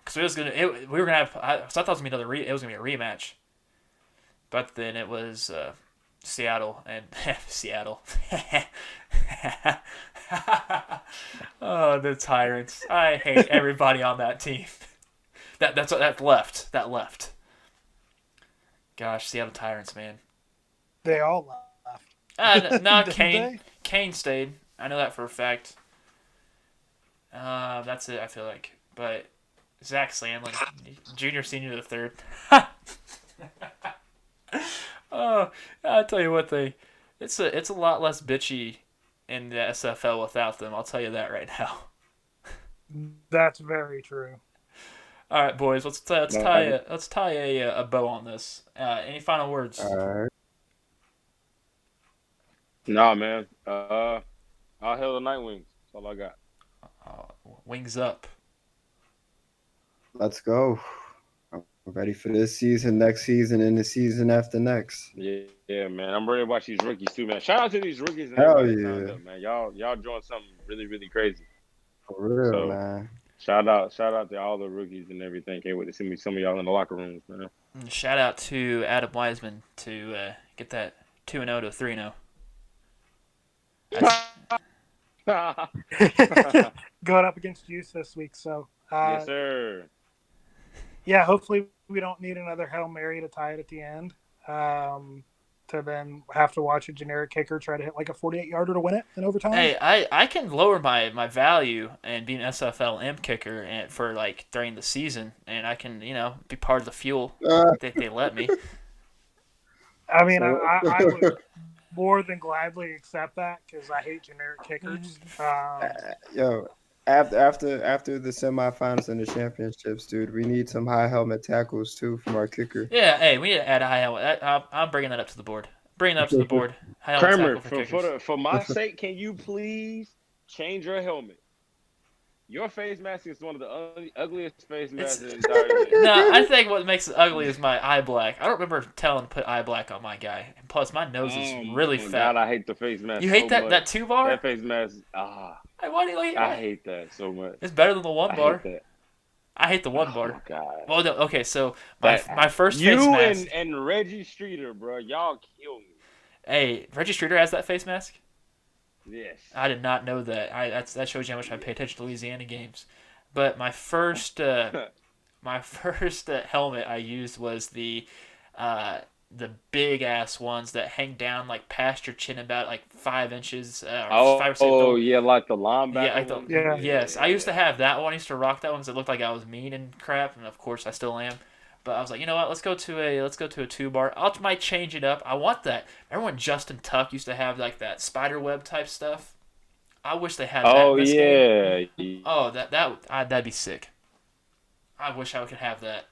Because we were gonna have. I thought it was gonna be it was gonna be a rematch. But then it was Seattle and Seattle. Oh, the Tyrants! I hate everybody on that team. That left. Gosh, Seattle Tyrants, man. They all left. No, Kane stayed. I know that for a fact. That's it, I feel like. But Zach Sandlin, junior, senior, the third. Oh, I'll tell you what, it's a lot less bitchy in the SFL without them. I'll tell you that right now. That's very true. All right, boys, let's tie a bow on this. Any final words? All right. Nah, man. I'll hail the Night Wings. That's all I got. Wings up. Let's go. I'm ready for this season, next season, and the season after next. Yeah, man. I'm ready to watch these rookies too, man. Shout out to these rookies. Hell yeah, up, man. Y'all doing something really, really crazy. For real, man. Shout out to all the rookies and everything. Can't wait to see some of y'all in the locker rooms, man. And shout out to Adam Wiseman to get that 2-0 to 3-0. Going up against Juice this week, so yes, sir. Yeah, hopefully we don't need another Hail Mary to tie it at the end. to then have to watch a generic kicker try to hit like a 48-yarder to win it in overtime. Hey, I can lower my value and be an SFLM kicker and for like during the season, and I can be part of the fuel if they let me. I mean, I would more than gladly accept that because I hate generic kickers. Yo, after the semifinals and the championships, dude, we need some high helmet tackles too from our kicker. Yeah, hey, we need to add a high helmet. I'm bringing that up to the board. Bringing that up to the board. High helmet Kramer, tackle for kickers. for my sake, can you please change your helmet? Your face mask is one of the ugliest face masks in the entire league. No, I think what makes it ugly is my eye black. I don't remember telling to put eye black on my guy. And plus, my nose is really fat. God, I hate the face mask. You hate so that 2-bar? That face mask. Hey, why do you hate I hate that so much. It's better than the 1-bar. hate that. I hate the 1-bar. Oh, God. Well, no, okay, so my first face You mask. and Reggie Streeter, bro, y'all kill me. Hey, Reggie Streeter has that face mask? Yes. I did not know that. That shows you how much I pay attention to Louisiana games. But my first helmet I used was the big ass ones that hang down like past your chin about like 5 inches. Or 5 or 6 yeah, like the linebacker. Yeah, ones? Yes, I used to have that one. I used to rock that one because it looked like I was mean and crap, and of course I still am. But I was like, you know what? Let's go to a 2-bar. I might change it up. I want that. Remember when Justin Tuck used to have like that spider web type stuff? I wish they had that. Oh, in this yeah. game. Oh, that'd be sick. I wish I could have that.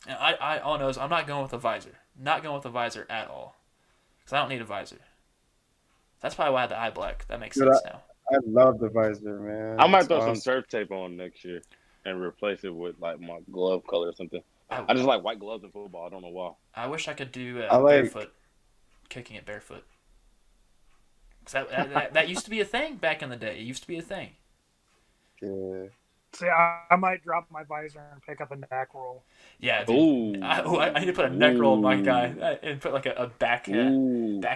And all I know is I'm not going with a visor. Not going with a visor at all. Because I don't need a visor. That's probably why I had the eye black. That makes sense now. I love the visor, man. I might It's throw awesome. some surf tape on next year and replace it with like my glove color or something. I I just like white gloves in football. I don't know why. I wish I could do I like- barefoot. Kicking it barefoot. 'Cause that used to be a thing back in the day. It used to be a thing. Yeah. See, I might drop my visor and pick up a neck roll. Yeah, dude. Ooh. I need to put a neck roll on my guy and put like a back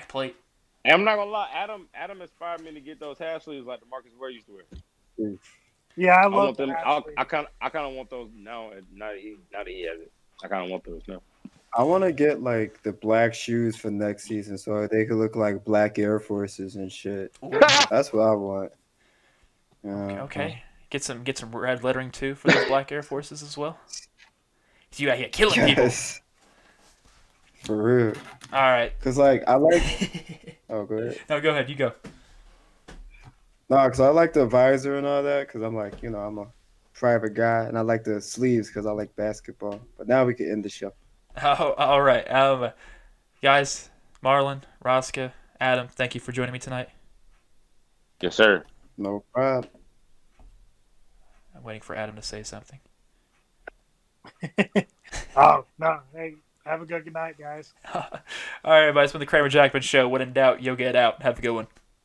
plate. And I'm not gonna lie, Adam inspired me to get those half sleeves like the Marcus Ware used to wear. Yeah, I I love want them. that. I kind of want those now. Now that he has it, I kind of want those now. I want to get like the black shoes for next season so they could look like black Air Forces and shit. That's what I want. Okay. Get some red lettering too for those black Air Forces as well. You out here killing people. Yes. For real. All right. Cause like I like. Oh, go ahead. No, go ahead. You go. No, cause I like the visor and all that. Cause I'm like, I'm a private guy, and I like the sleeves because I like basketball. But now we can end the show. Oh, all right. Guys, Marlon, Rosca, Adam, thank you for joining me tonight. Yes, sir. No problem. I'm waiting for Adam to say something. Oh, no. Hey, have a good night, guys. All right, everybody. It's been the Kramer Jackman Show. When in doubt, you'll get out. Have a good one.